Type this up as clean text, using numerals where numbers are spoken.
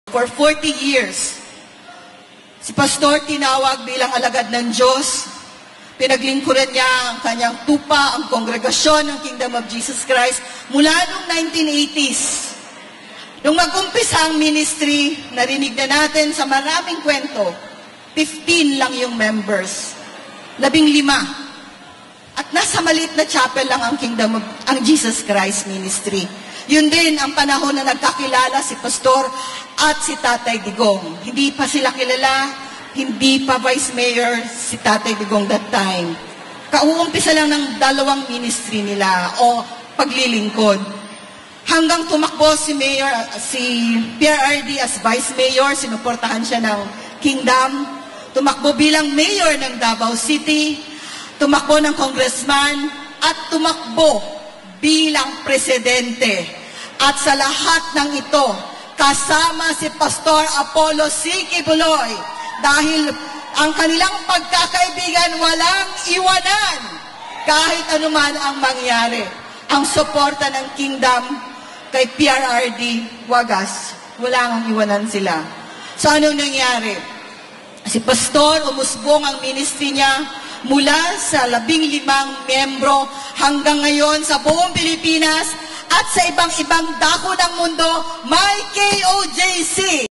For 40 years, si Pastor tinawag bilang alagad ng Diyos. Pinaglingkuran niya ang kanyang tupa, ang kongregasyon ng Kingdom of Jesus Christ mula noong 1980s. Nung mag-umpisa ang ministry, narinig na natin sa maraming kwento, 15 lang yung members, 15. At nasa maliit na chapel lang ang Jesus Christ Ministry. Yun din ang panahon na nagkakilala si Pastor at si Tatay Digong. Hindi pa sila kilala, hindi pa Vice Mayor si Tatay Digong that time. Kauumpisa lang ng dalawang ministry nila o paglilingkod. Hanggang tumakbo si PRRD as Vice Mayor, sinuportahan siya ng Kingdom. Tumakbo bilang Mayor ng Davao City, tumakbo ng Congressman, at tumakbo bilang Presidente. At sa lahat ng ito, kasama si Pastor Apollo C. Kibuloy dahil ang kanilang pagkakaibigan walang iwanan kahit anuman ang mangyari. Ang suporta ng Kingdom kay PRRD, wagas, wala nang iwanan sila. So anong nangyari? Si Pastor, umusbong ang ministry niya mula sa 15 miyembro hanggang ngayon sa buong Pilipinas at sa ibang-ibang dako ng mundo, may KOJC.